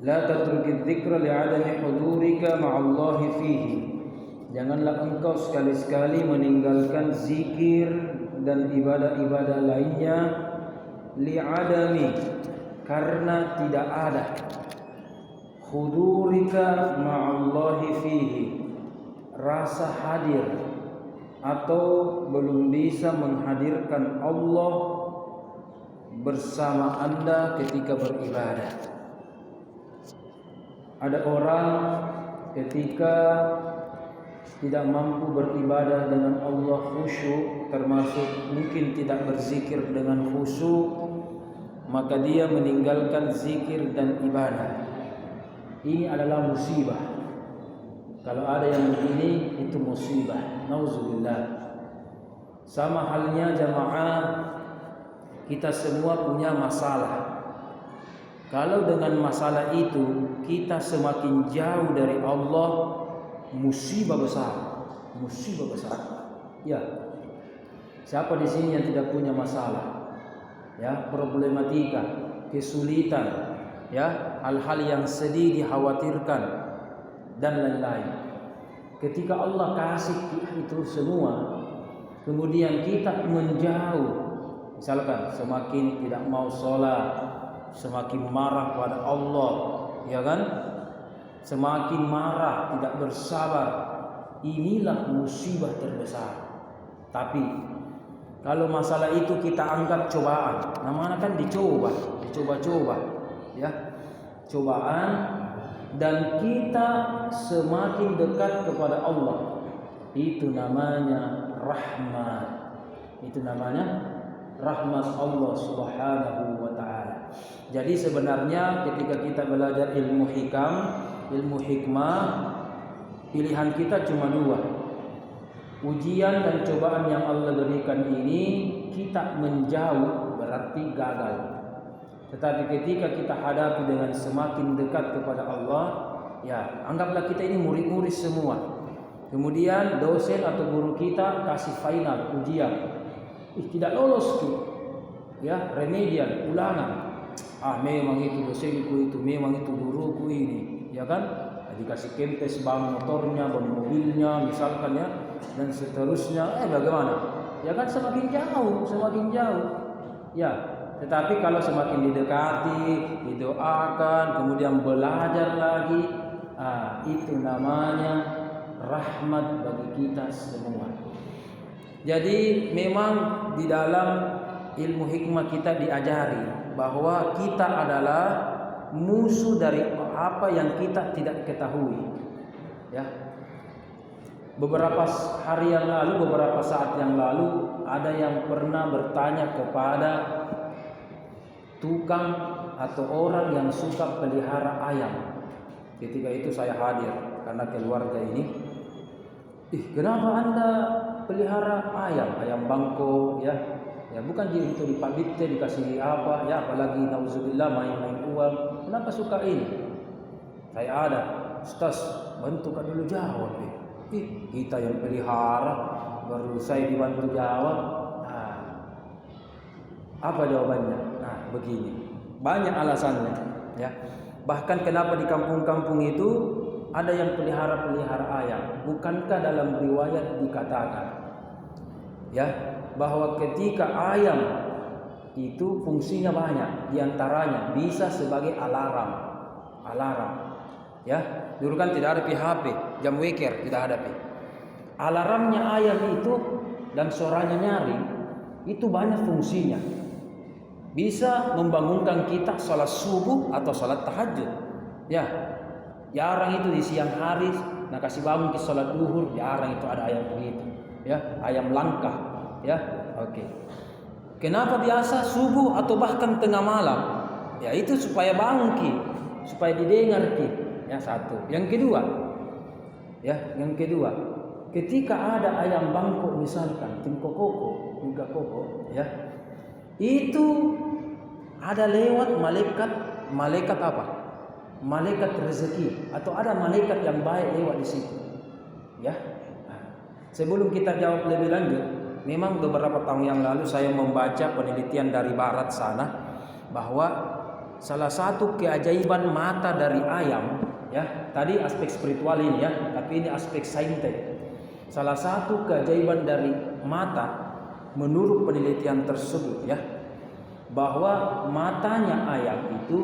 La tatruki dzikra li'adami hudurika ma'allahi fihi. Janganlah engkau sekali-sekali meninggalkan zikir dan ibadah-ibadah lainnya li'adami, karena tidak ada hudurika ma'allahi fihi, rasa hadir atau belum bisa menghadirkan Allah bersama Anda ketika beribadah. Ada orang ketika tidak mampu beribadah dengan Allah khusyuk, termasuk mungkin tidak berzikir dengan khusyuk, maka dia meninggalkan zikir dan ibadah. Ini adalah musibah. Kalau ada yang begini, itu musibah. Nauzubillah. Sama halnya jamaah, kita semua punya masalah. Kalau dengan masalah itu kita semakin jauh dari Allah, musibah besar. Musibah besar. Ya. Siapa di sini yang tidak punya masalah? Ya, problematika, kesulitan, ya, hal-hal yang sedih, dikhawatirkan dan lain-lain. Ketika Allah kasih itu semua, kemudian kita menjauh, misalkan semakin tidak mau sholat, semakin marah pada Allah, ya kan? Semakin marah, tidak bersabar. Inilah musibah terbesar. Tapi kalau masalah itu kita anggap cobaan, namanya kan dicoba-coba, ya, cobaan, dan kita semakin dekat kepada Allah, itu namanya rahmat. Itu namanya rahmat Allah Subhanahu wa taala. Jadi sebenarnya ketika kita belajar ilmu hikam, ilmu hikmah, pilihan kita cuma dua. Ujian dan cobaan yang Allah berikan ini kita menjauh berarti gagal. Tetapi ketika kita hadapi dengan semakin dekat kepada Allah, ya, anggaplah kita ini murid-murid semua. Kemudian dosen atau guru kita kasih final ujian. Tidak lolos tuh. Ya, remedial, ulangan. Memang itu dosenku, itu memang itu guruku ini, ya kan? Dikasih kempes ban motornya, ban mobilnya misalkan, ya, dan seterusnya. Bagaimana? Ya kan semakin jauh. Ya, tetapi kalau semakin didekati, didoakan, kemudian belajar lagi, itu namanya rahmat bagi kita semua. Jadi memang di dalam ilmu hikmah kita diajari bahwa kita adalah musuh dari apa yang kita tidak ketahui. Ya. Beberapa hari yang lalu, beberapa saat yang lalu, ada yang pernah bertanya kepada tukang atau orang yang suka pelihara ayam. Ketika itu saya hadir karena keluarga ini. Kenapa Anda pelihara ayam bangko, ya? Ya bukan itu dipabitte dikasih apa, ya, apalagi nauzubillah main-main uang. Kenapa suka ini? Saya ada, Ustaz, bantukan dulu jawab. Kita yang pelihara baru saya dibantu jawab. Apa jawabannya? Begini. Banyak alasannya, ya. Bahkan kenapa di kampung-kampung itu ada yang pelihara ayam? Bukankah dalam riwayat dikatakan, ya, bahwa ketika ayam itu fungsinya banyak, diantaranya bisa sebagai alarm, ya. Dulu kan tidak ada HP, jam weker tidak ada. Alarmnya ayam itu dan suaranya nyaring itu banyak fungsinya. Bisa membangunkan kita salat subuh atau salat tahajud, ya. Jarang itu di siang hari, kasih bangun ke salat duhur, jarang itu ada ayam begitu, ya, ayam langkah, ya. Oke. Kenapa biasa subuh atau bahkan tengah malam? Ya itu supaya bangun ki, supaya didengar ki, ya, satu. Yang kedua, ketika ada ayam bangkok misalkan, tingkokoko, ya, itu ada lewat malaikat apa? Malaikat rezeki, atau ada malaikat yang baik lewat di situ, ya. Sebelum kita jawab lebih lanjut, memang beberapa tahun yang lalu saya membaca penelitian dari barat sana bahwa salah satu keajaiban mata dari ayam, ya, tadi aspek spiritual ini ya, tapi ini aspek saintek. Salah satu keajaiban dari mata menurut penelitian tersebut ya, bahwa matanya ayam itu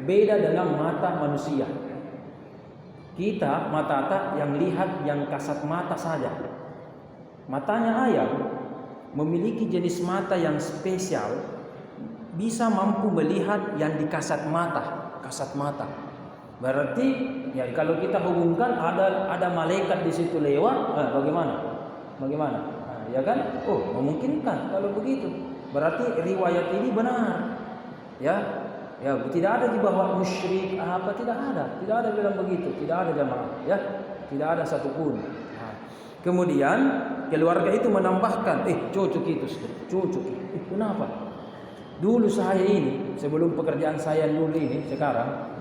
beda dengan mata manusia. Kita mata yang lihat yang kasat mata saja. Matanya ayam memiliki jenis mata yang spesial, bisa mampu melihat yang di kasat mata. Berarti ya kalau kita hubungkan ada malaikat di situ lewat, bagaimana? Ya kan? Oh, memungkinkan kalau begitu. Berarti riwayat ini benar. Ya, tidak ada di bawah musyrik tidak ada bilang begitu, tidak ada jamaah, ya, tidak ada satupun. Kemudian keluarga itu menambahkan, cocok itu. Kenapa? Dulu saya ini, sebelum pekerjaan saya dulu ini,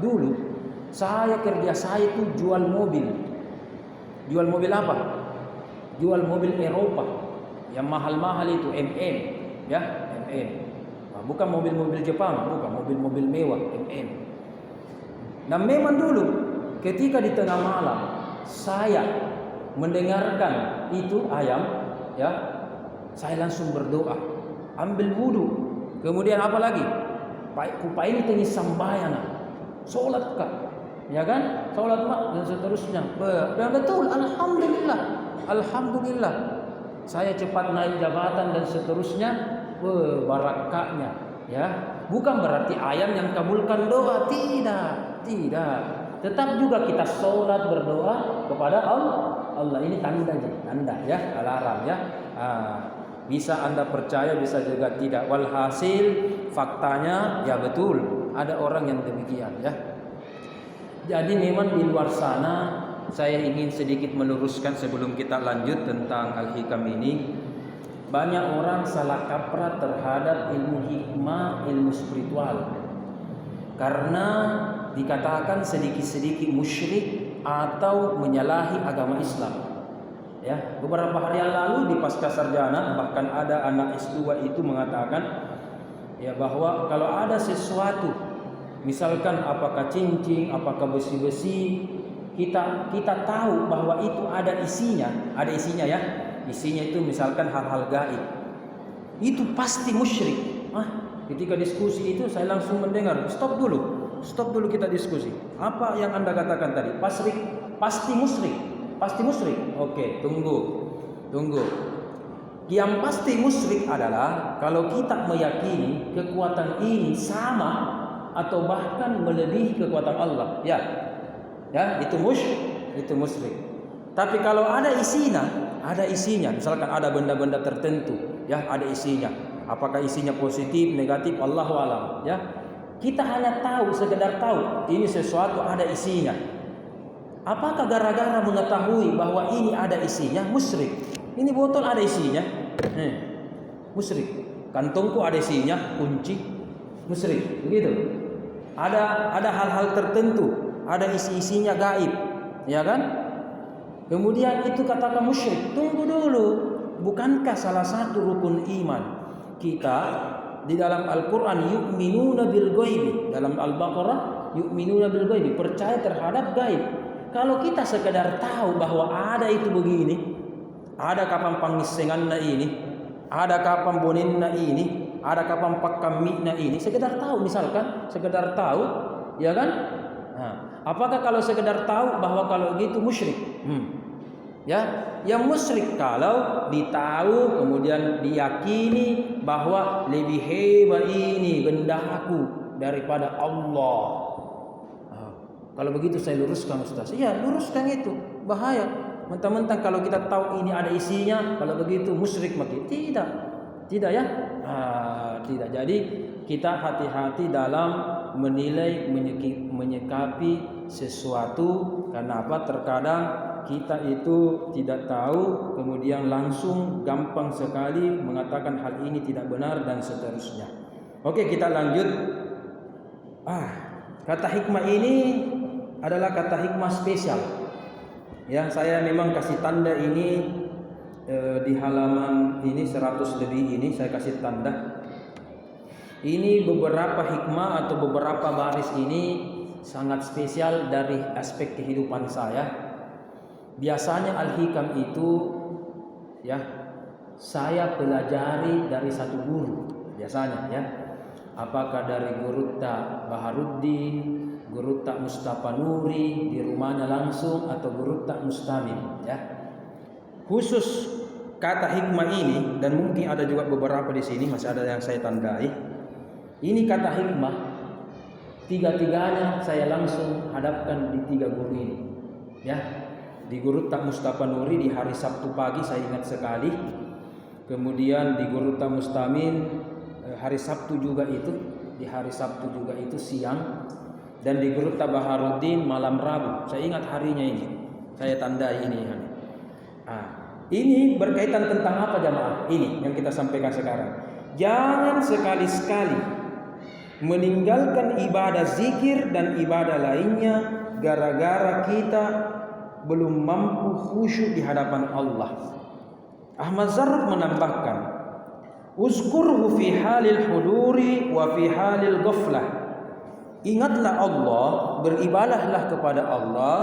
dulu saya kerja saya itu jual mobil. Jual mobil apa? Jual mobil Eropa yang mahal-mahal itu, MM, ya, MM. Bukan mobil-mobil Jepang, bukan mobil-mobil mewah, MM. Dan memang dulu ketika di tengah malam saya mendengarkan itu ayam, ya, saya langsung berdoa, ambil wudu, kemudian apa lagi? Kupain tengi sambayana, sholat kah, ya kan? Sholat mak dan seterusnya. Dan betul, alhamdulillah, saya cepat naik jabatan dan seterusnya. Barakahnya, ya, bukan berarti ayam yang kabulkan doa, tidak. Tetap juga kita sholat berdoa kepada Allah. Ini tanda ya, alarm ya. Bisa Anda percaya, bisa juga tidak. Walhasil faktanya ya betul, ada orang yang demikian ya. Jadi memang di luar sana, saya ingin sedikit meluruskan sebelum kita lanjut tentang Al-Hikam ini. Banyak orang salah kaprah terhadap ilmu hikmah, ilmu spiritual, karena dikatakan sedikit-sedikit musyrik atau menyalahi agama Islam. Ya, beberapa hari yang lalu di pasca sarjana, bahkan ada anak S2 itu mengatakan ya bahwa kalau ada sesuatu, misalkan apakah cincin, apakah besi-besi, kita tahu bahwa itu ada isinya ya. Isinya itu misalkan hal-hal gaib, itu pasti musyrik. Ketika diskusi itu saya langsung mendengar, stop dulu kita diskusi. Apa yang Anda katakan tadi? Pasti musyrik. Oke, tunggu. Yang pasti musyrik adalah kalau kita meyakini kekuatan ini sama atau bahkan melebihi kekuatan Allah. Ya, itu musyrik. Tapi kalau ada isinya, misalkan ada benda-benda tertentu, ya, ada isinya. Apakah isinya positif, negatif, Allahu a'lam, ya. Kita hanya sekedar tahu ini sesuatu ada isinya. Apakah gara-gara mengetahui bahwa ini ada isinya musyrik? Ini botol ada isinya, musyrik. Kantongku ada isinya, kunci, musyrik. Begitu. Ada hal-hal tertentu, ada isi-isinya gaib, ya kan? Kemudian itu katakan musyrik. Tunggu dulu. Bukankah salah satu rukun iman kita di dalam Al-Quran yu'minuna bil ghaibi, dalam Al-Baqarah yu'minuna bil ghaibi, percaya terhadap gaib. Kalau kita sekedar tahu bahwa ada itu begini, ada kapan pangisenganna ini, ada kapan boninna ini, ada kapan pakkamina ini, sekedar tahu, misalkan sekedar tahu, ya kan? Apakah kalau sekedar tahu bahwa kalau gitu musyrik? Ya, yang musyrik kalau ditahu kemudian diyakini bahwa lebih hebat ini benda aku daripada Allah. Kalau begitu saya luruskan Ustaz. Iya, luruskan itu. Bahaya. Mentang-mentang kalau kita tahu ini ada isinya, kalau begitu musyrik maki. Tidak ya? Tidak. Jadi kita hati-hati dalam menilai, menyikapi sesuatu. Karena apa? Terkadang kita itu tidak tahu, kemudian langsung gampang sekali mengatakan hal ini tidak benar dan seterusnya. Oke, kita lanjut. Kata hikmah ini adalah kata hikmah spesial. Ya, saya memang kasih tanda ini di halaman ini 100 lebih ini saya kasih tanda. Ini beberapa hikmah atau beberapa baris ini sangat spesial dari aspek kehidupan saya. Biasanya Al-Hikam itu ya saya pelajari dari satu guru biasanya ya. Apakah dari Guru Tak Baharuddin, Guru Tak Mustafa Nuri di rumahnya langsung, atau Guru Tak Mustamin ya. Khusus kata hikmah ini, dan mungkin ada juga beberapa di sini masih ada yang saya tandai. Ini kata hikmah, tiga-tiganya saya langsung hadapkan di tiga guru ini ya. Di Guru Tak Mustafa Nuri di hari Sabtu pagi saya ingat sekali. Kemudian di Guru Tak Mustamin hari Sabtu juga itu, di hari Sabtu juga itu siang. Dan di Guru Tak Baharuddin malam Rabu. Saya ingat harinya ini, saya tandai ini. Ini berkaitan tentang apa jamaah? Ini yang kita sampaikan sekarang. Jangan sekali-sekali meninggalkan ibadah zikir dan ibadah lainnya gara-gara kita belum mampu khusyuk di hadapan Allah. Ahmad Zarruq menambahkan, uzkurhu fi halil huduri wa fi halil ghaflah. Ingatlah Allah, beribadahlah kepada Allah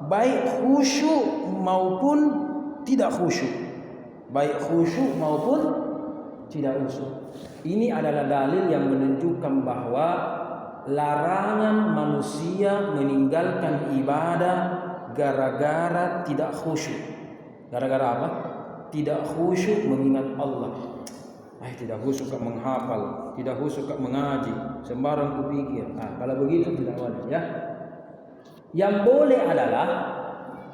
baik khusyuk maupun tidak khusyuk. Baik khusyuk maupun tidak khusyuk. Ini adalah dalil yang menunjukkan bahwa larangan manusia meninggalkan ibadah gara-gara tidak khusyuk. Gara-gara apa? Tidak khusyuk mengingat Allah. Tidak khusyuk menghafal, tidak khusyuk mengaji, sembarang kupikir. Kalau begitu tidak boleh ya. Yang boleh adalah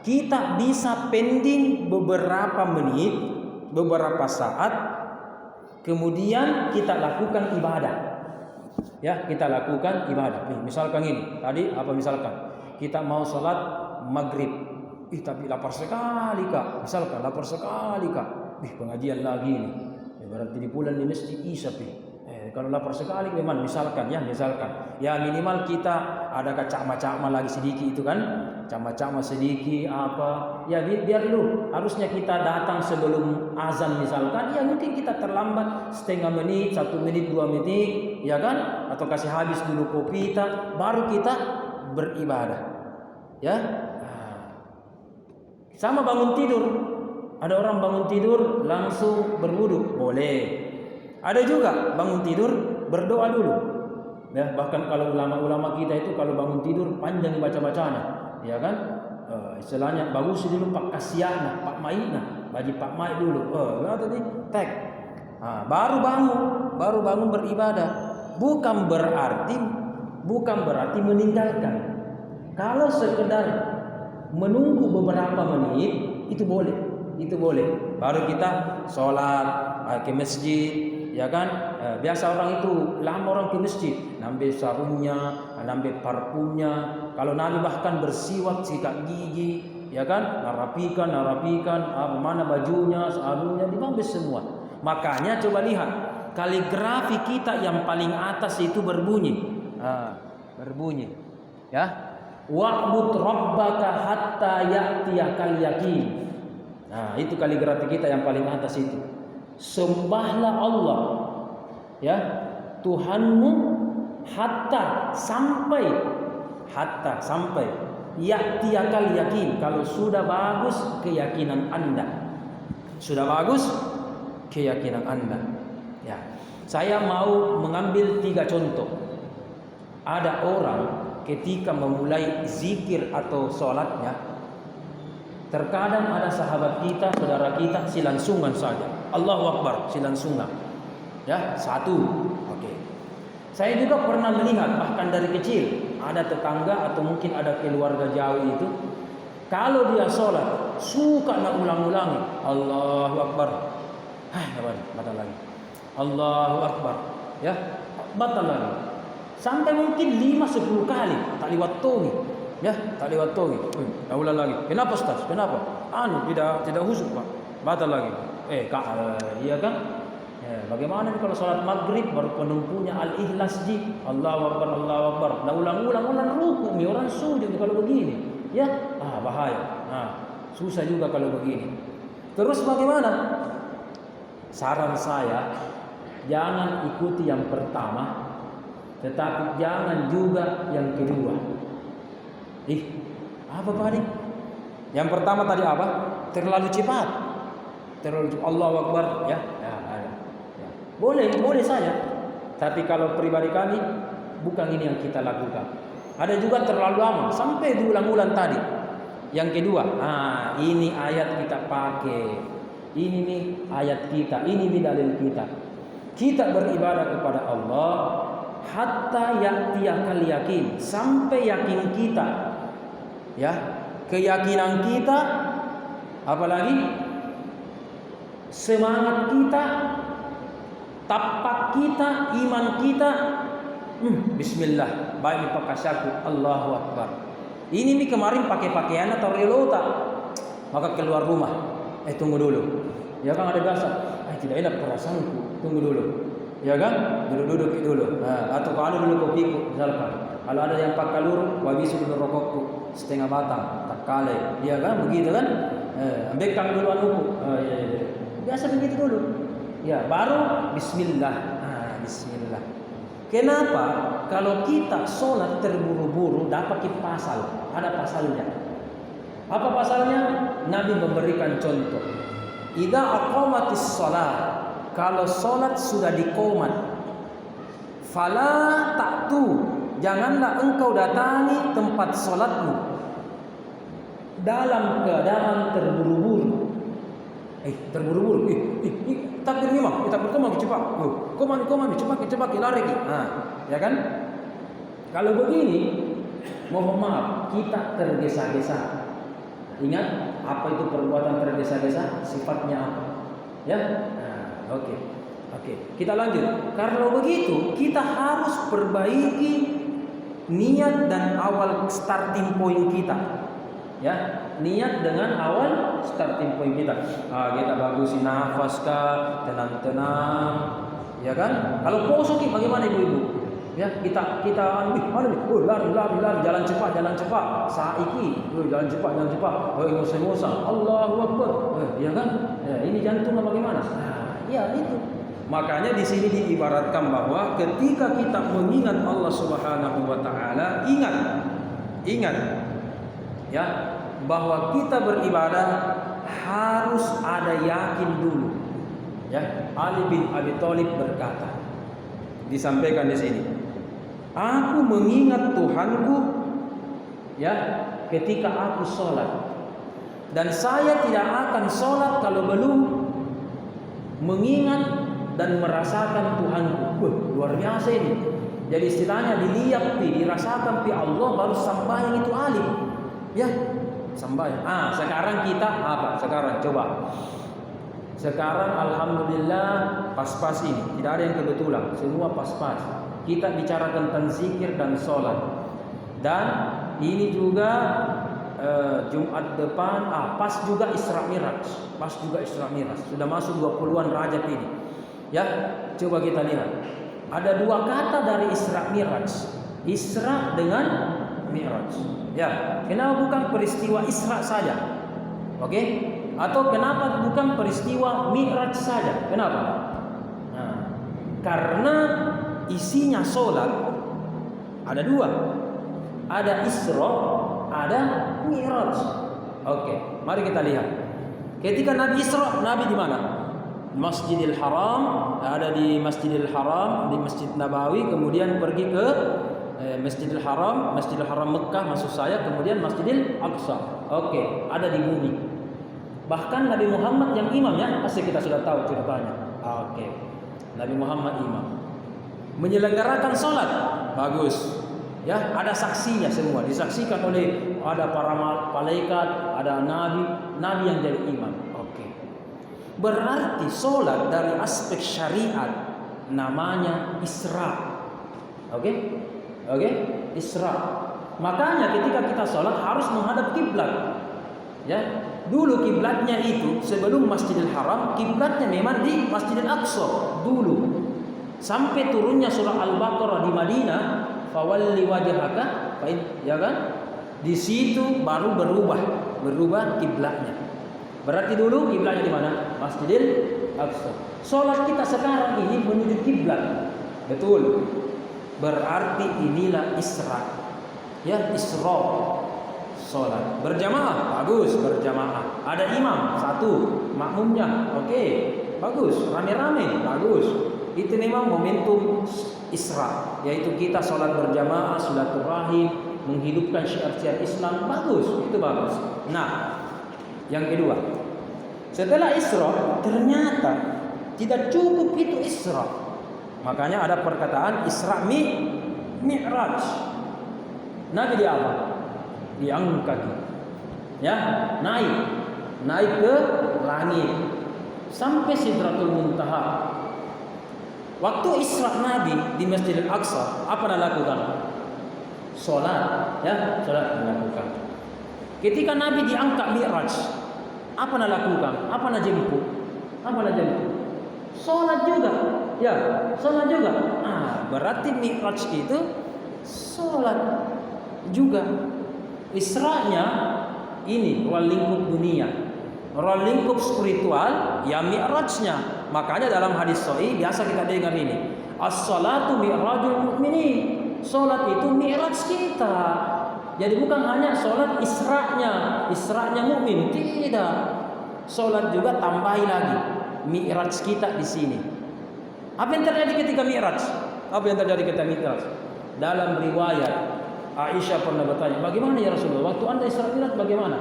kita bisa pending beberapa menit, beberapa saat, kemudian kita lakukan ibadah. Ya, kita lakukan ibadah. Misalkan ini, tadi apa misalkan? Kita mau sholat maghrib. Tapi lapar sekali Kak. Misalkan lapar sekali Kak. Pengajian lagi nih. Berarti di bulan di masjid Isya kalau lapar sekali memang misalkan. Ya minimal kita ada cakma-cakma lagi sedikit itu kan. Cakma-cakma sedikit apa. Ya biar dulu. Harusnya kita datang sebelum azan misalkan. Ya mungkin kita terlambat setengah menit, 1 menit, 2 menit. Ya kan. Atau kasih habis dulu kopi kita. Baru kita beribadah. Ya. Sama bangun tidur. Ada orang bangun tidur langsung berwudu, boleh. Ada juga bangun tidur berdoa dulu. Ya, bahkan kalau ulama-ulama kita itu kalau bangun tidur panjang baca-bacanya, ya kan? Istilahnya bagus dulu Pak Kasiana, Pak Maina, bagi Pak Mai dulu. Tadi tag. Baru bangun beribadah. Bukan berarti meninggalkan. Kalau sekedar menunggu beberapa menit itu boleh. Baru kita sholat ke masjid, ya kan? Biasa orang itu lama orang ke masjid, nambil sarungnya, nambil parfumnya. Kalau Nabi bahkan bersiwak, sikat gigi, ya kan? Narapikan, mana bajunya, sarungnya, diambil semua. Makanya coba lihat kaligrafi kita yang paling atas itu berbunyi, ya. Wa'bud rabbaka hatta ya'tiyakal yaqin. Itu kaligrafi kita yang paling atas itu. Sembahlah Allah, ya, Tuhanmu hatta sampai ya'tiyakal yaqin. Kalau sudah bagus keyakinan Anda. Ya. Saya mau mengambil 3 contoh. Ada orang ketika memulai zikir atau sholatnya, terkadang ada sahabat kita, saudara kita silansungan saja. Allahu Akbar, silansungan. Ya, 1. Oke. Saya juga pernah melihat bahkan dari kecil ada tetangga atau mungkin ada keluarga jauh itu, kalau dia sholat suka nak ulang-ulangi Allahu Akbar. Batal lagi. Allahu Akbar. Ya, batal lagi. Sampai mungkin 5-10 kali tak liwat tongi. Ya, tak liwat tongi. Ulang lagi. Kenapa Ustaz? Kenapa? Tidak khusyuk Pak. Batal lagi. Iya kan? Bagaimana kalau sholat maghrib baru penumpunya al-ikhlas Allahu Akbar. Nah, ulang-ulang ruku, orang sujud kalau begini. Ya, bahaya. Susah juga kalau begini. Terus bagaimana? Saran saya, Jangan ikuti yang pertama, tetapi jangan juga yang kedua. Apa tadi? Yang pertama tadi apa? Terlalu cepat. Allahu Akbar, ya. Boleh saja. Tapi kalau pribadi kami, bukan ini yang kita lakukan. Ada juga terlalu lama, sampai diulang-ulang tadi. Yang kedua, ini ayat kita pakai. Ini nih ayat kita, ini nih dalil kita. Kita beribadah kepada Allah hatta ya'tiyakal yakin, sampai yakin kita. Ya, keyakinan kita, apalagi semangat kita, tapak kita, iman kita. Bismillah, baik pakasyaku, Allahu Akbar. Ini nih kemarin pakai pakaian atau relota, maka keluar rumah. Tunggu dulu. Ya kan ada gasa. Tidak enak perasaanku. Tunggu dulu. Ya kan? Duduk dulu. Atau kalau dulu kopiku, misalkan. Kalau ada yang pakai luru, wabisu dulu rokokku setengah batang, tak kale. Ya kan? Begitu kan? Bekang dulu anuku. Biasa begitu dulu. Ya, baru bismillah. Bismillah. Kenapa? Kalau kita sholat terburu-buru dapat pasal, ada pasalnya. Apa pasalnya? Nabi memberikan contoh. Idza aqamatis shalah, kalau sholat sudah diqomat, fala ta'tu, janganlah engkau datangi tempat sholatmu dalam keadaan terburu-buru. Terburu-buru. Takbir lima, kita bertemu cepat. Koman cepat lari. Ya kan? Kalau begini, mohon maaf, kita tergesa-gesa. Ingat apa itu perbuatan tergesa-gesa? Sifatnya apa? Ya? Oke. Kita lanjut. Kalau begitu, kita harus perbaiki niat dan awal starting point kita. Ya, niat dengan awal starting point kita. Kita bagusin nafas kah, tenang-tenang, ya kan? Kalau poso bagaimana ibu-ibu? Ya, kita lari, jalan cepat. Saiki, jalan cepat. Ngosa-ngosa. Allahu Akbar. Ya kan? Ya, ini jantung bagaimana? Ya itu. Makanya di sini diibaratkan bahwa ketika kita mengingat Allah Subhanahu wa taala, ingat ya, bahwa kita beribadah harus ada yakin dulu. Ya, Ali bin Abi Thalib berkata, disampaikan di sini, aku mengingat Tuhanku ya ketika aku sholat, dan saya tidak akan sholat kalau belum mengingat dan merasakan Tuhanku. Luar biasa ini. Jadi istilahnya dilihat, dirasakan Allah baru sampai itu alim. Ya, sampai. Sekarang kita apa? Sekarang coba. Sekarang alhamdulillah pas-pas ini, tidak ada yang kebetulan, semua pas-pas. Kita bicara tentang zikir dan sholat. Dan ini juga Jumat depan, pas juga Isra Miraj. Sudah masuk 20-an Rajab ini. Ya, coba kita lihat. Ada dua kata dari Isra Miraj. Isra dengan Miraj. Ya, kenapa bukan peristiwa Isra saja? Oke? Atau kenapa bukan peristiwa Mi'raj saja? Kenapa? Karena isinya sholat ada dua. Ada Isra, ada Mi'raj. Oke, mari kita lihat. Ketika Nabi Isra, Nabi di mana? Masjidil Haram, ada di Masjidil Haram, di Masjid Nabawi, kemudian pergi ke Masjidil Haram Mekah maksud saya, kemudian Masjidil Aqsa. Oke, ada di bumi. Bahkan Nabi Muhammad yang imam, ya, pasti kita sudah tahu ceritanya. Oke. Nabi Muhammad imam. Menyelenggarakan sholat, bagus. Ya, ada saksinya semua, disaksikan oleh ada para malaikat, ada nabi yang jadi imam. Oke. Berarti sholat dari aspek syariat namanya Isra. Oke? Isra. Makanya ketika kita sholat harus menghadap kiblat. Ya, dulu kiblatnya itu sebelum Masjidil Haram, kiblatnya memang di Masjidil Aqsa dulu. Sampai turunnya surah Al-Baqarah di Madinah, fawalli wajhaka, ya kan? Di situ baru berubah kiblatnya. Berarti dulu kiblatnya di mana? Masjidil Aqsa. Salat kita sekarang ini menuju kiblat. Betul. Berarti inilah Isra. Ya, Isra. Salat berjamaah, bagus, berjamaah. Ada imam satu, makmumnya, oke, bagus. Rame-rame, bagus. Itu memang momentum Isra, yaitu kita salat berjamaah, silaturahim, menghidupkan syiar-syiar Islam, bagus, itu bagus. Nah, yang kedua, setelah Isra ternyata tidak cukup itu Isra. Makanya ada perkataan Isra Mi'raj. Nabi dia apa? Diangkat, ya, naik ke langit sampai Sidratul Muntaha. Waktu Isra Nabi di Masjidil Aqsa, apa dia lakukan? Salat, ya, salat dilakukan. Ketika Nabi diangkat Mi'raj, apa dia lakukan? Apa dia jemput? Salat juga, ya, salat juga. Berarti Mi'raj itu salat juga. Isra'nya ini ruang lingkup dunia, ruang lingkup spiritual, ya Mi'rajnya. Makanya dalam hadis sahih biasa kita dengar ini, as-salatu mi'rajul mu'minin. Salat itu mi'raj kita. Jadi bukan hanya salat Isra'nya mukmin, tidak. Salat juga tambahi lagi mi'raj kita di sini. Apa yang terjadi ketika mi'raj? Dalam riwayat Aisyah pernah bertanya, bagaimana ya Rasulullah? Waktu Anda Isra Mi'raj bagaimana?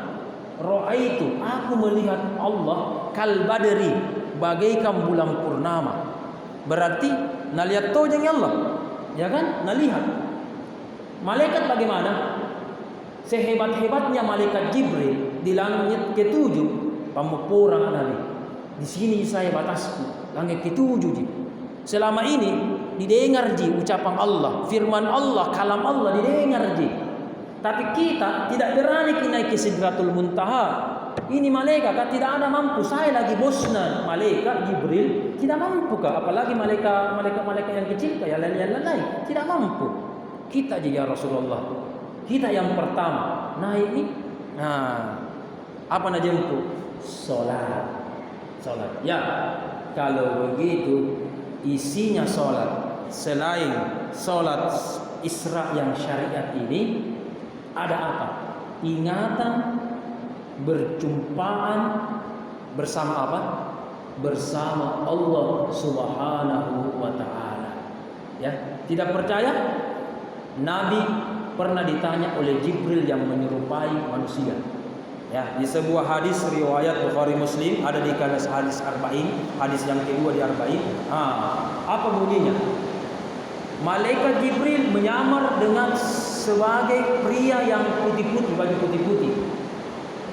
Ra'aitu, aku melihat Allah kal badri, bagaikan bulan purnama. Berarti nalihat tojeng Allah, ya kan? Nalihat. Malaikat bagaimana? Sehebat-hebatnya malaikat Jibril di langit ke-7, pamupurang Nabi. Di sini saya batasku, langit ke-7 Selama ini didengar ucapan Allah, firman Allah, kalam Allah didengar Tapi kita tidak berani naik ke Sidratul Muntaha. Ini malaikat tidak ada mampu. Saya lagi bosna malaikat Jibril tidak mampu kah? Apalagi malaikat yang kecil yang lain tidak mampu. Kita ya Rasulullah. Kita yang pertama naik ini. Nah, apa nak jemput? Salat. Ya, kalau begitu isinya salat. Selain salat Isra yang syariat ini, ada apa? Ingatan berjumpaan bersama apa? Bersama Allah Subhanahu wa taala. Ya, tidak percaya? Nabi pernah ditanya oleh Jibril yang menyerupai manusia. Ya, di sebuah hadis riwayat Bukhari Muslim ada di hadis 40, hadis yang kedua di 40. Apa bunyinya? Malaikat Jibril menyamar dengan sebagai pria yang putih-putih, baju putih-putih.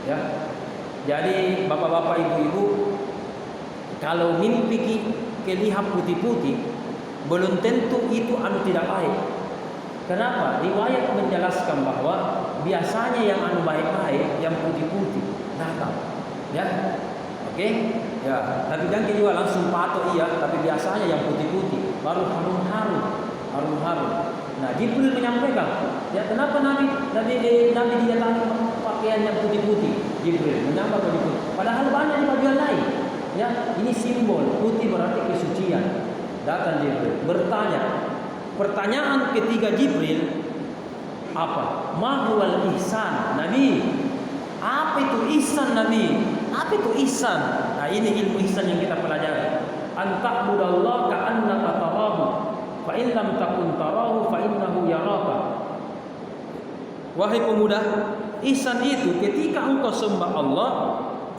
Ya. Jadi bapak-bapak, ibu-ibu, kalau mimpi kelihatan putih-putih, belum tentu itu tidak baik. Kenapa? Riwayat menjelaskan bahwa biasanya yang baik-baik, yang putih-putih datang. Ya. Oke? Ya, tapi jangan juga langsung patok tapi biasanya yang putih-putih baru harum-harum. Nah, Jibril menyampaikan, ya kenapa Nabi didatangi pakaian yang putih-putih? Jibril menyamar baju putih. Padahal banyak di bagian lain. Ya, ini simbol putih berarti kesucian. Datang Jibril bertanya. Pertanyaan ketiga Jibril, apa? Mahwal ihsan, Nabi. Apa itu ihsan, Nabi? Apa itu ihsan? Nah, ini ilmu ihsan yang kita pelajari. Anta'budallaha ka'annaka tarahu, fa in lam takun tarahu fa innahu yaraka. Wahai pemuda, ihsan itu ketika engkau sembah Allah,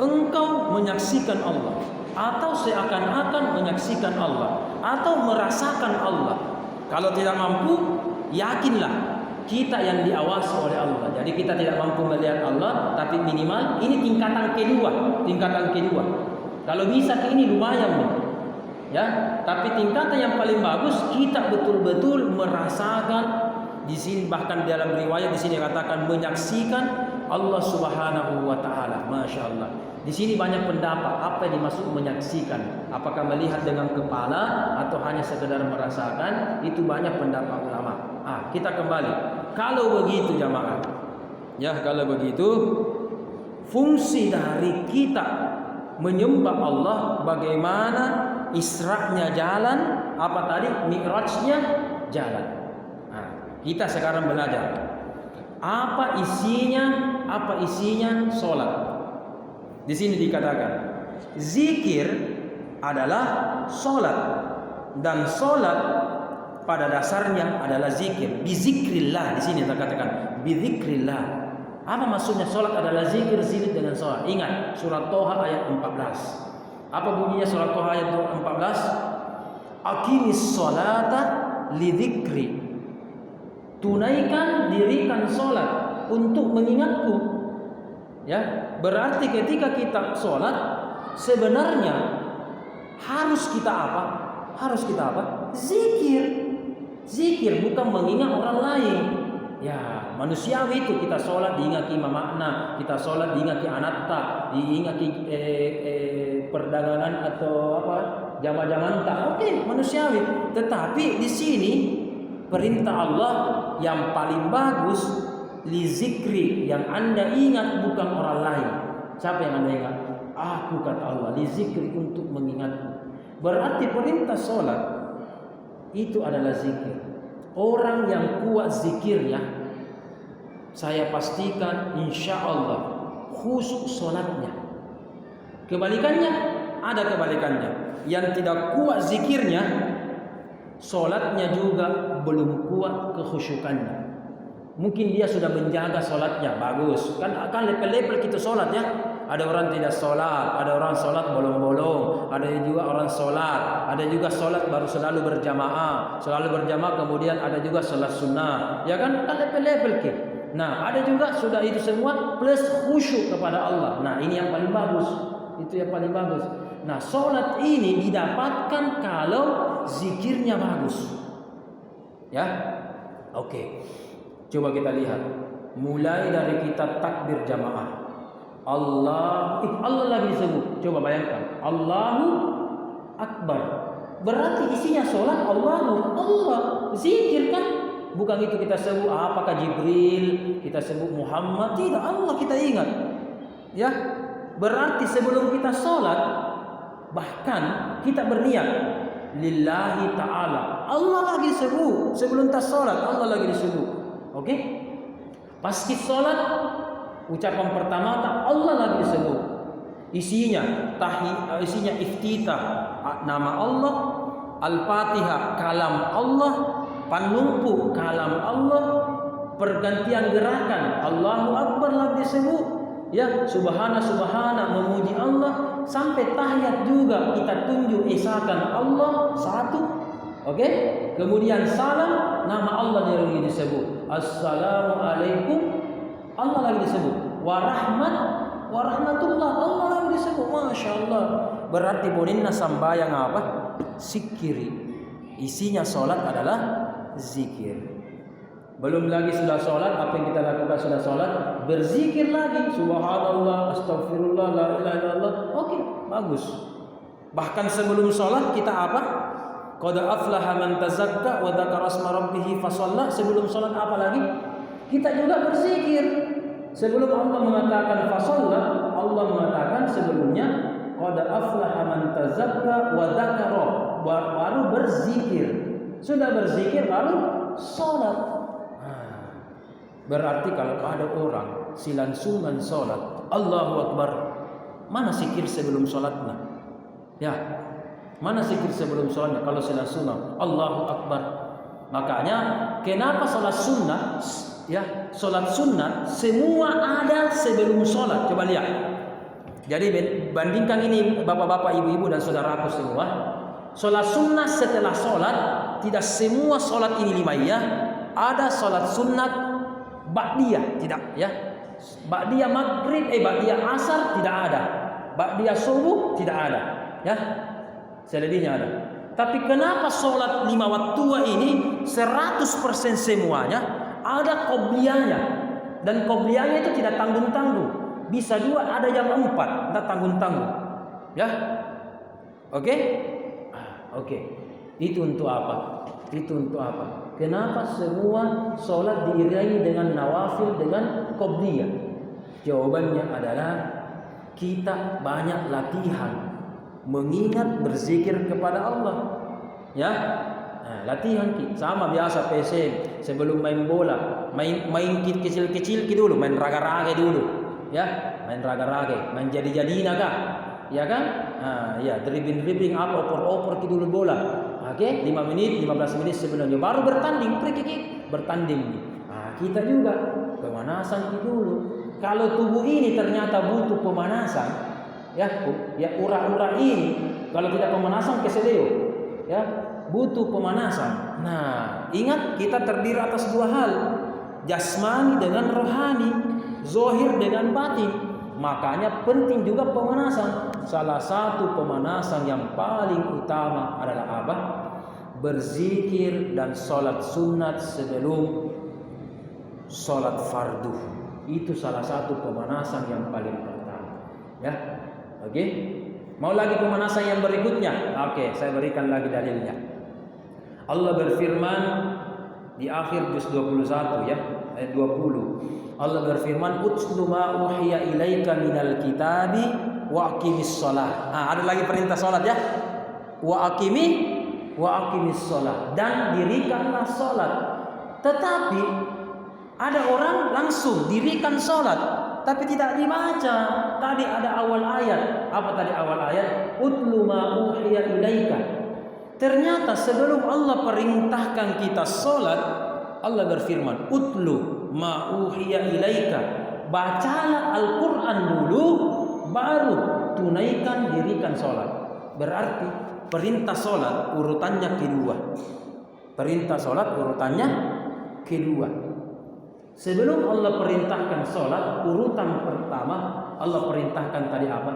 engkau menyaksikan Allah, atau seakan-akan menyaksikan Allah, atau merasakan Allah. Kalau tidak mampu, yakinlah kita yang diawasi oleh Allah. Jadi kita tidak mampu melihat Allah, tapi minimal ini tingkatan kedua. Kalau bisa ini lumayan nih. Ya, tapi tingkatan yang paling bagus kita betul-betul merasakan. Di sini bahkan dalam riwayat di sini katakan menyaksikan Allah Subhanahu wa taala. Masya Allah. Di sini banyak pendapat apa yang dimaksud menyaksikan. Apakah melihat dengan kepala atau hanya sekedar merasakan? Itu banyak pendapat ulama. Kita kembali. Kalau begitu jamaah, ya kalau begitu fungsi dari kita menyembah Allah bagaimana Isra-nya jalan, apa tadi? Mi'raj-nya jalan. Nah, kita sekarang belajar apa isinya sholat. Di sini dikatakan zikir adalah sholat, dan sholat pada dasarnya adalah zikir. Bizikrillah, di sini kita katakan bizikrillah. Apa maksudnya sholat adalah zikir? Zikir dengan sholat. Ingat surat Toha ayat 14. Apa bunyinya surat Toha ayat 14? Aqimis sholata lidzikri. Tunaikan, dirikan sholat untuk mengingatku. Ya, berarti ketika kita sholat sebenarnya harus kita apa? Harus kita apa? Zikir. Zikir bukan mengingat orang lain. Ya, manusiawi itu kita sholat diingati makna, kita sholat diingati anatta, diingati perdagangan atau apa? Jama-jaman tak. Oke, manusiawi. Tetapi di sini perintah Allah yang paling bagus li zikri, yang Anda ingat bukan orang lain. Siapa yang Anda ingat? Aku, kata Allah, li zikri, untuk mengingatku. Berarti perintah sholat itu adalah zikir. Orang yang kuat zikirnya, saya pastikan insya Allah khusyuk sholatnya. Kebalikannya, ada kebalikannya. Yang tidak kuat zikirnya, sholatnya juga belum kuat kekhusyukannya. Mungkin dia sudah menjaga sholatnya bagus, kan akan level-level kita sholat ya. Ada orang tidak sholat, ada orang sholat bolong-bolong, ada juga orang sholat, ada juga sholat baru selalu berjamaah kemudian ada juga sholat sunnah, ya kan level-level kita. Nah, ada juga sudah itu semua plus khusyuk kepada Allah. Nah, ini yang paling bagus, itu yang paling bagus. Nah, sholat ini didapatkan kalau zikirnya bagus, ya. Oke, coba kita lihat mulai dari kita takbir jamaah. Allah lagi disebut. Coba bayangkan, Allahu Akbar. Berarti isinya sholat Allah, zikir kan? Bukan itu kita sebut apakah Jibril, kita sebut Muhammad, tidak, Allah kita ingat. Ya, berarti sebelum kita sholat bahkan kita berniat lillahi ta'ala. Allah lagi disebut sebelum tas sholat, Allah lagi disebut. Oke? Pas kita sholat, ucapan pertama Allah lagi disebut. Isinya iftitah, nama Allah, Al-Fatihah kalam Allah, panumpu kalam Allah, pergantian gerakan Allahu Akbar lagi disebut. Ya, subhana memuji Allah, sampai tahiyat juga kita tunjuk esakan Allah satu. Oke? Kemudian salam, nama Allah lagi disebut. Assalamualaikum, Allah lagi disebut. Warahmatullah, Allah lagi disebut. Masya Allah. Berarti boninna sambayang apa? Zikiri. Isinya sholat adalah zikir. Belum lagi sudah sholat, apa yang kita lakukan sudah sholat? Berzikir lagi. Subhanallah, astagfirullah, la ilaha illallah. Oke, bagus. Bahkan sebelum sholat kita apa? Qad aflaha man tazakka wa dzakara asma rabbih fasalla. Sebelum sholat apa lagi? Kita juga berzikir. Sebelum Allah mengatakan fasalla, Allah mengatakan sebelumnya qad aflaha man tazakka wa dzakara, baru berzikir. Sudah berzikir baru sholat. Berarti kalau ada orang silansungan sholat, Allahu Akbar, mana zikir sebelum sholatnya? Ya, mana zikir sebelum sholatnya? Kalau silansungan, Allahu Akbar. Makanya kenapa sholat sunnah? Ya, sholat sunnah semua ada sebelum sholat. Coba lihat. Jadi bandingkan ini bapak-bapak, ibu-ibu dan saudaraku semua. Sholat sunnah setelah sholat, tidak semua sholat ini 5 ya. Ada sholat sunnah ba'diyah, tidak ya. Ba'diyah maghrib, ba'diyah asar tidak ada. Ba'diyah subuh tidak ada, ya. Selebihnya ada. Tapi kenapa sholat 5 waktu ini 100% semuanya ada qobliyahnya, dan qobliyahnya itu tidak tanggung-tanggung. Bisa 2, ada yang 4, tidak tanggung-tanggung. Ya. Oke? Oke. Itu untuk apa? Itu untuk apa? Kenapa semua sholat diiringi dengan nawafil, dengan qobliyah? Jawabannya adalah kita banyak latihan mengingat berzikir kepada Allah. Ya, latihan sama biasa PSM sebelum main bola, main kecil-kecil dulu, main raga-raga dulu. Ya, main raga-raga, main jadi-jadinya kah? Ya kan? Ya, dribbling apa oper-oper dulu bola. Oke, 5 menit, 15 menit sebelumnya baru bertanding, bertanding. Kita juga pemanasan dulu. Kalau tubuh ini ternyata butuh pemanasan, ya urat-urat ini kalau tidak pemanasan keseleo, ya butuh pemanasan. Nah, ingat kita terdiri atas dua hal, jasmani dengan rohani, zohir dengan batin. Makanya penting juga pemanasan. Salah satu pemanasan yang paling utama adalah apa? Berzikir dan sholat sunat sebelum sholat fardu. Itu salah satu pemanasan yang paling pertama. Ya, oke. Mau lagi pemanasan yang berikutnya? Oke, saya berikan lagi dalilnya. Allah berfirman di akhir juz 21 ya, ayat 20. Allah berfirman, "Utlu ma uhiya ilaika minal kitabi wa aqimis shalah." Ada lagi perintah salat ya. Wa aqimis shalah, dan dirikanlah salat. Tetapi ada orang langsung dirikan salat tapi tidak dibaca. Tadi ada awal ayat. Apa tadi awal ayat? Utlu ma uhiya ilaika. Ternyata sebelum Allah perintahkan kita salat, Allah berfirman, "Utlu ma uhiya ilaika." Bacalah Al-Qur'an dulu, baru tunaikan dirikan salat. Berarti perintah salat urutannya kedua. Perintah salat urutannya kedua. Sebelum Allah perintahkan salat, urutan pertama Allah perintahkan tadi apa?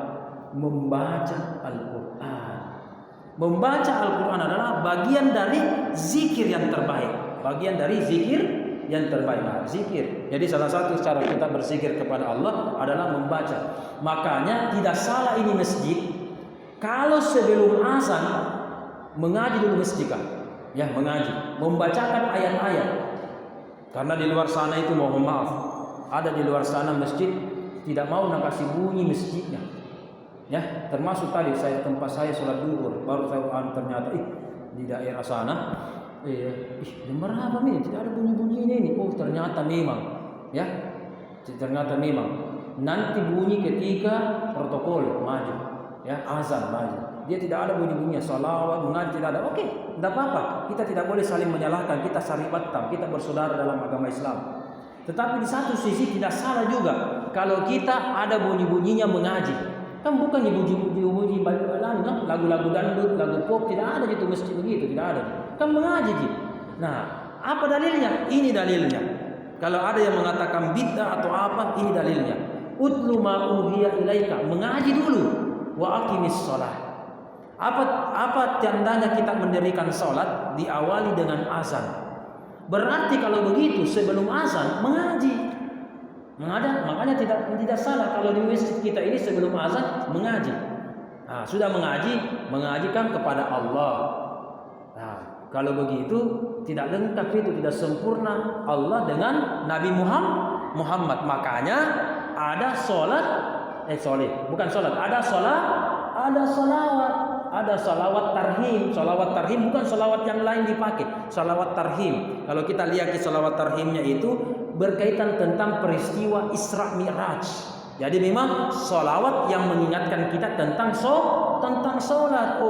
Membaca Al-Qur'an. Membaca Al-Qur'an adalah bagian dari zikir yang terbaik. Bagian dari zikir yang terbaik. Zikir. Jadi salah satu cara kita berzikir kepada Allah adalah membaca. Makanya tidak salah ini masjid kalau sebelum azan mengaji dulu masjid kan? Ya, mengaji, membacakan ayat-ayat. Karena di luar sana itu mohon maaf, ada di luar sana masjid tidak mau nak kasih bunyi masjidnya. Ya, termasuk tadi tempat saya sholat duhur, baru saya ternyata di daerah sana jam berapa nih? Tidak ada bunyi-bunyi ini. Oh, ternyata memang. Ya. Ternyata memang. Nanti bunyi ketika protokol maju. Ya, azan maju. Dia tidak ada bunyi-bunyinya, salawat, mengaji tidak ada. Oke, tidak apa-apa. Kita tidak boleh saling menyalahkan. Kita saribatam, kita bersaudara dalam agama Islam. Tetapi di satu sisi tidak salah juga kalau kita ada bunyi-bunyinya mengaji. Kan bukan bunyi-bunyi lagu-lagu dangdut, lagu pop, tidak ada gitu masjid begitu, tidak ada. Kan mengaji gitu. Nah, apa dalilnya? Ini dalilnya. Kalau ada yang mengatakan bid'ah atau apa, ini dalilnya. Utlu ma uhiya ilaika, mengaji dulu. Wa aqimis shalah. Apa tandanya kita mendirikan salat? Diawali dengan azan. Berarti kalau begitu sebelum azan mengaji. Makanya tidak salah kalau di masjid kita ini sebelum azan mengaji. Sudah mengajikan kepada Allah. Kalau begitu tidak lengkap, itu tidak sempurna Allah dengan Nabi Muhammad. Makanya ada ada salawat tarhim. Salawat tarhim bukan salawat yang lain dipakai. Salawat tarhim. Kalau kita lihat di salawat tarhimnya itu berkaitan tentang peristiwa Isra Mi'raj. Jadi memang salawat yang mengingatkan kita tentang salat.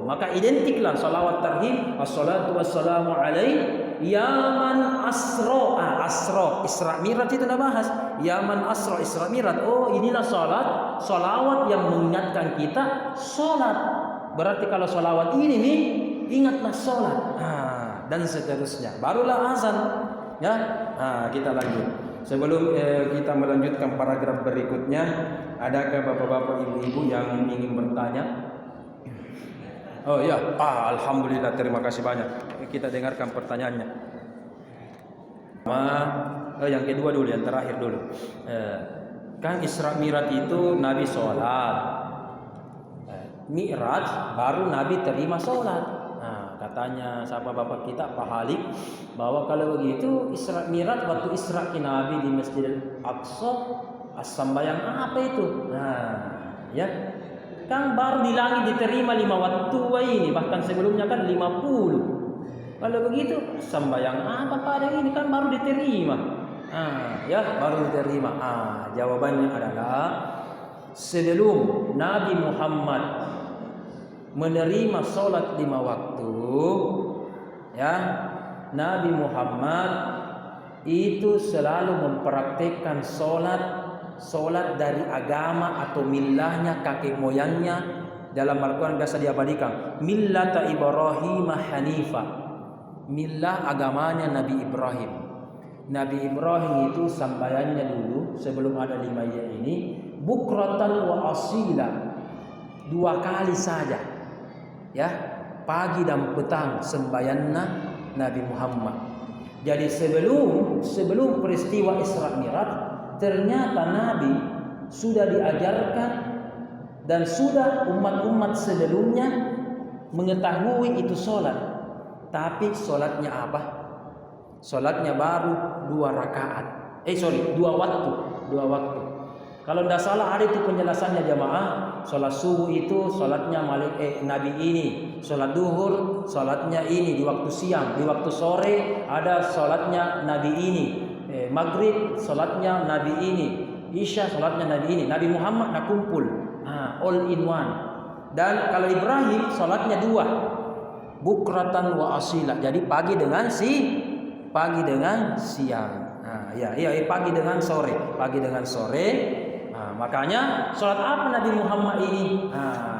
Maka identiklah salawat tarhim, assalatu wassalamu alaihi ya man asra Isra Mi'raj itu dah bahas. Ya man asra Isra Mi'raj. Inilah salawat yang mengingatkan kita salat. Berarti kalau salawat ini nih, ingatlah salat. Dan seterusnya. Barulah azan. Ya. Kita lanjut. Sebelum kita melanjutkan paragraf berikutnya, adakah bapak-bapak, ibu-ibu yang ingin bertanya? Oh ya, alhamdulillah, terima kasih banyak. Kita dengarkan pertanyaannya. Yang kedua dulu, yang terakhir dulu. Kan Isra Mi'raj itu Nabi sholat, Mi'raj baru Nabi terima sholat. Katanya siapa bapak kita Pak Halik, bahwa kalau begitu Isra Mi'raj waktu Isra ke Nabi di Masjidil Aqsa Sembahyang apa itu? Nah, ya. Kan baru di langit diterima 5 waktu ini, bahkan sebelumnya kan 50. Kalau begitu, sembahyang apa pada ini kan baru diterima. Ya, baru diterima. Jawabannya adalah sebelum Nabi Muhammad menerima sholat 5 waktu, ya, Nabi Muhammad itu selalu mempraktikkan sholat dari agama atau millahnya kakek moyangnya. Dalam Al-Quran biasa diabadikan millata Ibrahim Hanifa, millah agamanya Nabi Ibrahim. Nabi Ibrahim itu sambayannya dulu sebelum ada 5 ini bukratan wa asila, 2 kali saja, ya, pagi dan petang sembayannya Nabi Muhammad. Jadi sebelum peristiwa Isra Mi'raj, ternyata Nabi sudah diajarkan dan sudah umat-umat sebelumnya mengetahui itu sholat. Tapi sholatnya apa? Sholatnya baru 2 rakaat. 2 waktu. Kalau tidak salah ada itu penjelasannya jamaah. Sholat subuh itu sholatnya Nabi ini. Sholat duhur sholatnya ini di waktu siang. Di waktu sore ada sholatnya Nabi ini. Maghrib sholatnya Nabi ini. Isya sholatnya Nabi ini. Nabi Muhammad nak kumpul. All in one. Dan kalau Ibrahim sholatnya 2. Bukratan wa asila. Jadi pagi dengan siang. Pagi dengan sore. Makanya sholat apa Nabi Muhammad ini?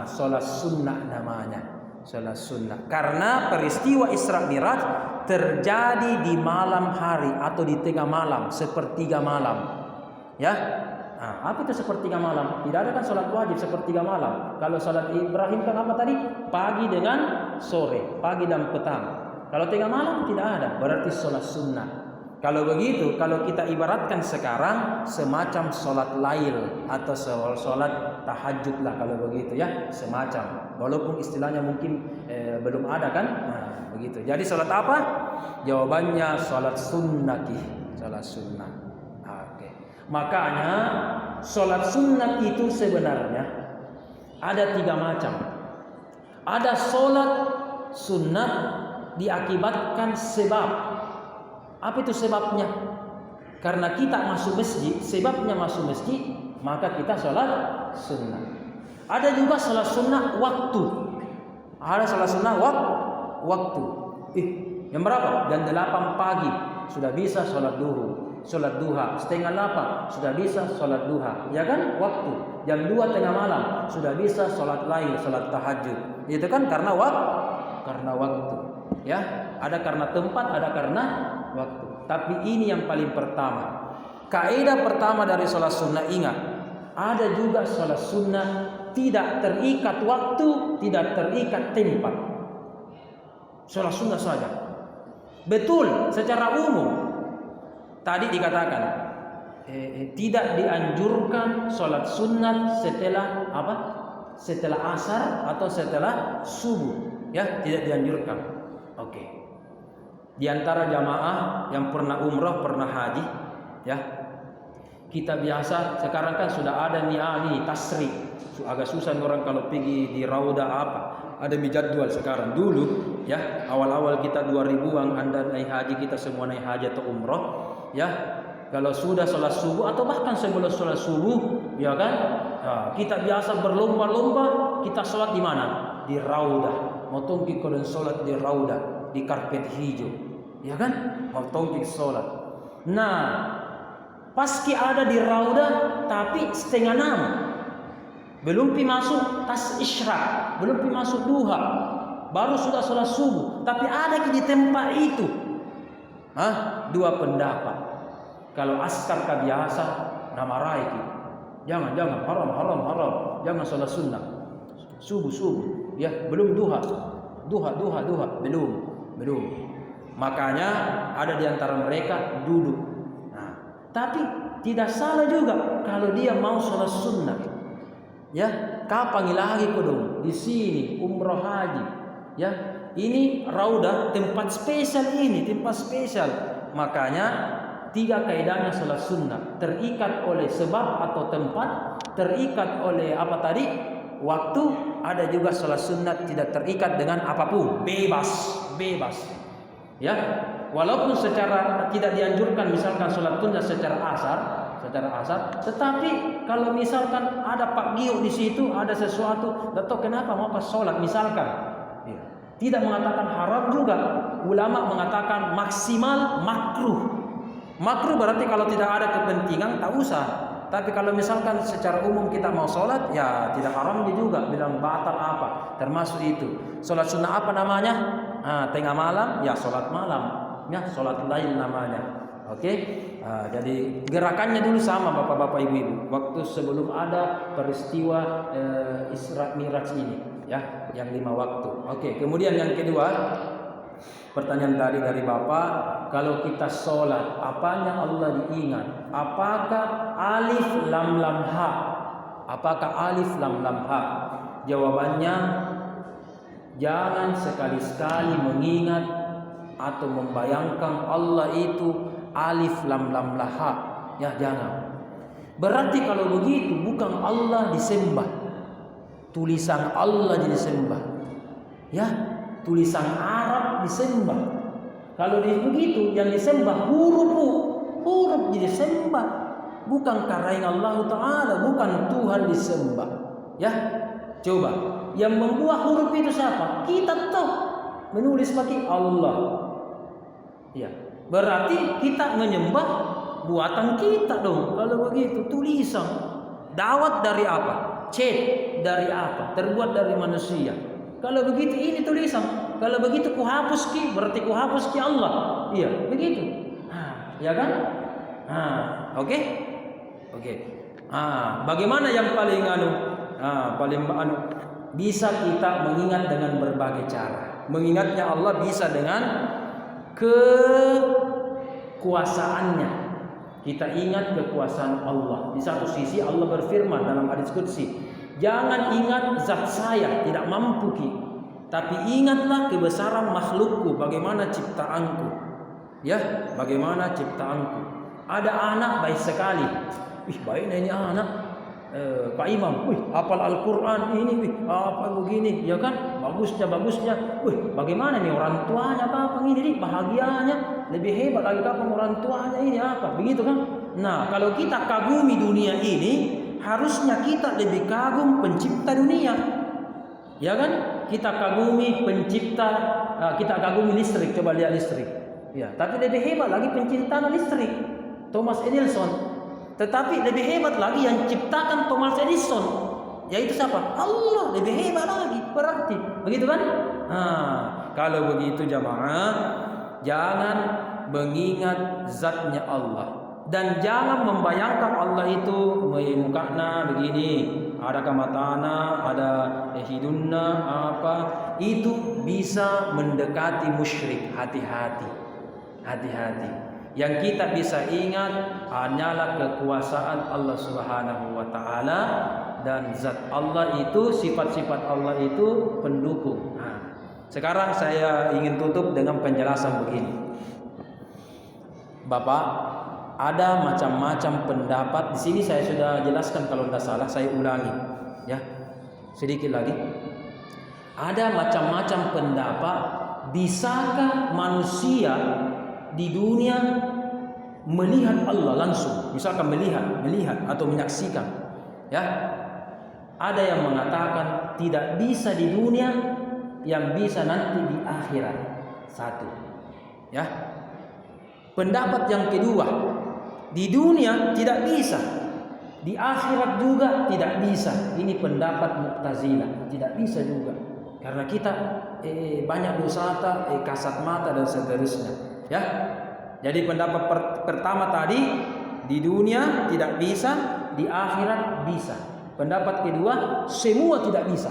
Sholat sunnah namanya. Sholat sunnah. Karena peristiwa Isra Mi'raj terjadi di malam hari atau di tengah malam, sepertiga malam. Ya. Apa itu sepertiga malam? Tidak ada kan sholat wajib sepertiga malam. Kalau sholat Ibrahim kan apa tadi? Pagi dengan sore, pagi dan petang. Kalau tengah malam tidak ada, berarti sholat sunnah. Kalau begitu, kalau kita ibaratkan sekarang semacam sholat lail atau sholat tahajud lah kalau begitu ya, semacam. Walaupun istilahnya mungkin belum ada kan, begitu. Jadi sholat apa? Jawabannya sholat sunnati, sholat sunnah. Oke. Makanya sholat sunnah itu sebenarnya ada 3 macam. Ada sholat sunnah diakibatkan sebab. Apa itu sebabnya? Karena kita masuk masjid, sebabnya masuk masjid, maka kita sholat sunnah. Ada juga sholat sunnah waktu. Ada sholat sunnah waktu. Yang berapa? Jam 8 pagi sudah bisa sholat duhur, sholat duha. 7:30 sudah bisa sholat duha. Ya kan? Waktu. Jam 2 tengah malam sudah bisa sholat lain, sholat tahajud. Itu kan karena waktu. Ya, ada karena tempat, ada karena waktu. Tapi ini yang paling pertama. Kaidah pertama dari sholat sunnah, ingat, ada juga sholat sunnah tidak terikat waktu, tidak terikat tempat. Sholat sunnah saja. Betul, secara umum tadi dikatakan tidak dianjurkan sholat sunnah setelah apa? Setelah asar atau setelah subuh. Ya, tidak dianjurkan. Oke. Di antara jamaah yang pernah umrah, pernah haji, ya, kita biasa sekarang kan sudah ada nih tasrik. Agak susah orang kalau pergi di raudah apa. Ada jadwal sekarang. Dulu, ya, awal-awal kita 2000-an Anda naik haji, kita semua naik haji atau umrah, ya. Kalau sudah sholat subuh atau bahkan sebelum sholat subuh, ya kan, kita biasa berlomba-lomba. Kita sholat di mana? Di raudah. Motongki kalau sholat di raudah, di karpet hijau, ya kan? Motongki sholat. Nah, paski ada di raudah, tapi 5:30, belum pi masuk tas isyraq, belum pi masuk duha, baru sudah sholat subuh. Tapi ada di tempat itu, 2 pendapat. Kalau askar biasa, nama raiki, jangan, haram, jangan sholat sunnah, subuh. Ya, belum duha, belum. Makanya ada di antara mereka duduk. Tapi tidak salah juga kalau dia mau sholat sunnah. Ya, kapan lagi kodong di sini umroh haji. Ya, ini raudah tempat spesial ini, tempat spesial. Makanya tiga kaidahnya salat sunnah, terikat oleh sebab atau tempat, terikat oleh apa tadi? Waktu. Ada juga salat sunnah tidak terikat dengan apapun, bebas. Ya, walaupun secara tidak dianjurkan misalkan salat sunnah secara asar, tetapi kalau misalkan ada Pak Gio di situ, ada sesuatu, atau kenapa mau pas salat misalkan, ya, tidak mengatakan haram juga. Ulama mengatakan maksimal makruh. Makruh berarti kalau tidak ada kepentingan tak usah. Tapi kalau misalkan secara umum kita mau sholat, ya tidak haram juga. Bilang batal apa, termasuk itu. Sholat sunnah apa namanya? Tengah malam, ya sholat malam, ya sholat lain namanya. Oke. Jadi gerakannya dulu sama bapak-bapak ibu-ibu. Waktu sebelum ada peristiwa Isra Miraj ini, ya, yang 5 waktu. Oke. Kemudian yang kedua. Pertanyaan tadi dari Bapak, kalau kita sholat, apanya Allah diingat? Apakah alif lam lam ha? Apakah alif lam lam ha? Jawabannya, jangan sekali-sekali mengingat atau membayangkan Allah itu alif lam lam ha. Ya, jangan. Berarti kalau begitu bukan Allah disembah, tulisan Allah jadi disembah. Ya, tulisan Arab disembah. Kalau begitu yang disembah huruf jadi disembah, bukan karena Allah Taala, bukan Tuhan disembah. Ya, coba yang membuat huruf itu siapa? Kita tahu, menulis pakai Allah. Ya, berarti kita menyembah buatan kita dong. Kalau begitu tulisan dawat dari apa? Cet dari apa? Terbuat dari manusia. Kalau begitu ini tulisan. Kalau begitu ku hapus ki, berarti ku hapus ki Allah. Iya, begitu. Ya kan? Oke. Bagaimana yang paling bisa kita mengingat dengan berbagai cara. Mengingatnya Allah bisa dengan kekuasaannya. Kita ingat kekuasaan Allah. Di satu sisi Allah berfirman dalam hadis qudsi, jangan ingat zat saya tidak mampu ki, tapi ingatlah kebesaran makhlukku, bagaimana ciptaanku. Ya, bagaimana ciptaanku. Ada anak baik sekali. Baiknya ini anak. Pak Imam, hafal Al-Quran ini, apa begini, ya kan? Bagusnya. Bagaimana nih orang tuanya apa ini, bahagianya lebih hebat lagi kapan orang tuanya ini apa, begitu kan? Nah, kalau kita kagumi dunia ini, harusnya kita lebih kagum pencipta dunia, ya kan? Kita kagumi pencipta, kita kagumi listrik, coba lihat listrik, ya. Tapi lebih hebat lagi pencipta listrik, Thomas Edison. Tetapi lebih hebat lagi yang ciptakan Thomas Edison, yaitu siapa? Allah, lebih hebat lagi berarti, begitu kan? Kalau begitu jamaah, jangan mengingat zatnya Allah dan jangan membayangkan Allah itu mukanya begini, ada kamatana, ada hidunna, apa itu bisa mendekati musyrik. Hati-hati. Yang kita bisa ingat hanyalah kekuasaan Allah Subhanahu wa taala, dan zat Allah itu, sifat-sifat Allah itu pendukung. Sekarang saya ingin tutup dengan penjelasan begini. Bapak, ada macam-macam pendapat. Di sini saya sudah jelaskan, kalau tidak salah saya ulangi, ya. Sedikit lagi. Ada macam-macam pendapat, bisakah manusia di dunia melihat Allah langsung, misalkan melihat atau menyaksikan, ya. Ada yang mengatakan tidak bisa di dunia, yang bisa nanti di akhirat. Satu, ya. Pendapat yang kedua, di dunia tidak bisa, di akhirat juga tidak bisa. Ini pendapat Mu'tazilah, tidak bisa juga, karena kita banyak dosa, kasat mata dan seterusnya. Ya, jadi pendapat pertama tadi, di dunia tidak bisa, di akhirat bisa. Pendapat kedua, semua tidak bisa.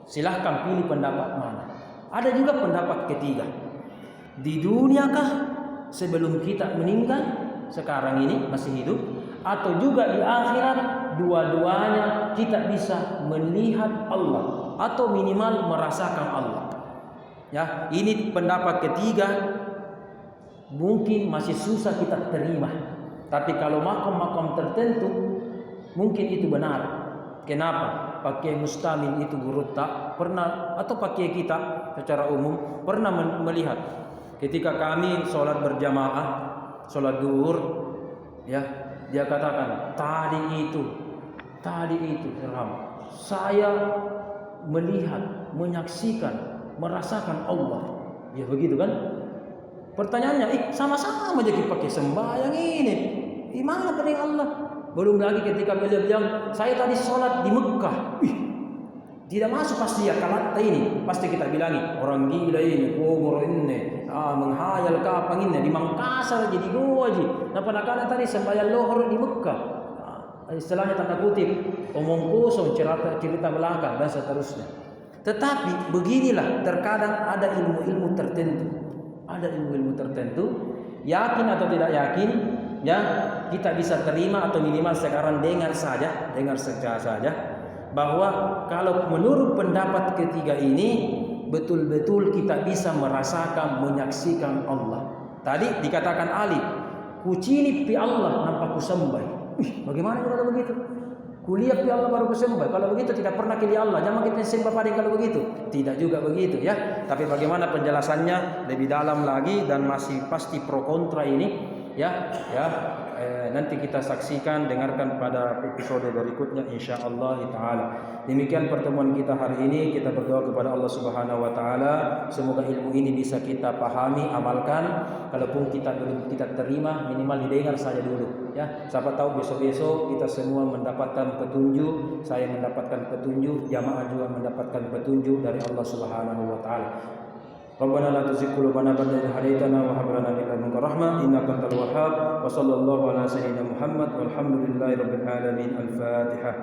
Silahkan pilih pendapat mana. Ada juga pendapat ketiga, di dunia kah sebelum kita meninggal, sekarang ini masih hidup, atau juga di akhirat, dua-duanya kita bisa melihat Allah atau minimal merasakan Allah. Ya, ini pendapat ketiga. mungkin masih susah kita terima. Tapi kalau makom-makom tertentu mungkin itu benar. Kenapa? Pakai mustamil itu guru tak pernah, atau pakai kita secara umum pernah melihat ketika kami sholat berjamaah, sholat duhur, ya, dia katakan tadi itu Irham, saya melihat, menyaksikan, merasakan Allah. Ya begitu kan? Pertanyaannya, sama-sama aja kita pakai sembahyang ini. Gimana pening Allah? Belum lagi ketika beliau bilang, saya tadi sholat di Mekah. Tidak masuk pasti ya kata ini. Pasti kita bilangi, orang gila ini, kubur ini, menghayal kapang ini, di Makassar aja, di Goa aja. Nah padahal tadi sembahyang lohor di Mekah. Istilahnya tanda kutip, omong kosong, cerita belakang dan seterusnya. Tetapi beginilah, terkadang ada ilmu-ilmu tertentu. Ada ilmu-ilmu tertentu, yakin atau tidak yakin, ya kita bisa terima atau minimal sekarang dengar saja bahwa kalau menurut pendapat ketiga ini betul-betul kita bisa merasakan, menyaksikan Allah. Tadi dikatakan Ali, kucini pi Allah nampak kusembah. Bagaimana kalau begitu? Kuliah pi Allah baru kusembah. Kalau begitu tidak pernah kili Allah. Jangan kita sembah pada kalau begitu. Tidak juga begitu ya. Tapi bagaimana penjelasannya lebih dalam lagi dan masih pasti pro kontra ini ya. Nanti kita saksikan, dengarkan pada episode berikutnya insyaallah taala. Demikian pertemuan kita hari ini. Kita berdoa kepada Allah Subhanahu wa taala, semoga ilmu ini bisa kita pahami, amalkan. Kalaupun kita belum kita terima, minimal didengar saja dulu ya. Siapa tahu besok-besok kita semua mendapatkan petunjuk, saya mendapatkan petunjuk, jamaah juga mendapatkan petunjuk dari Allah Subhanahu wa taala. Rabbana la tuzigh qulubana ba'da idh hadaytana wa hab lana min ladunka rahmah innaka antal wahhab wa sallallahu ala sayyidina Muhammad walhamdulillahi rabbil alamin. Al-Fatihah.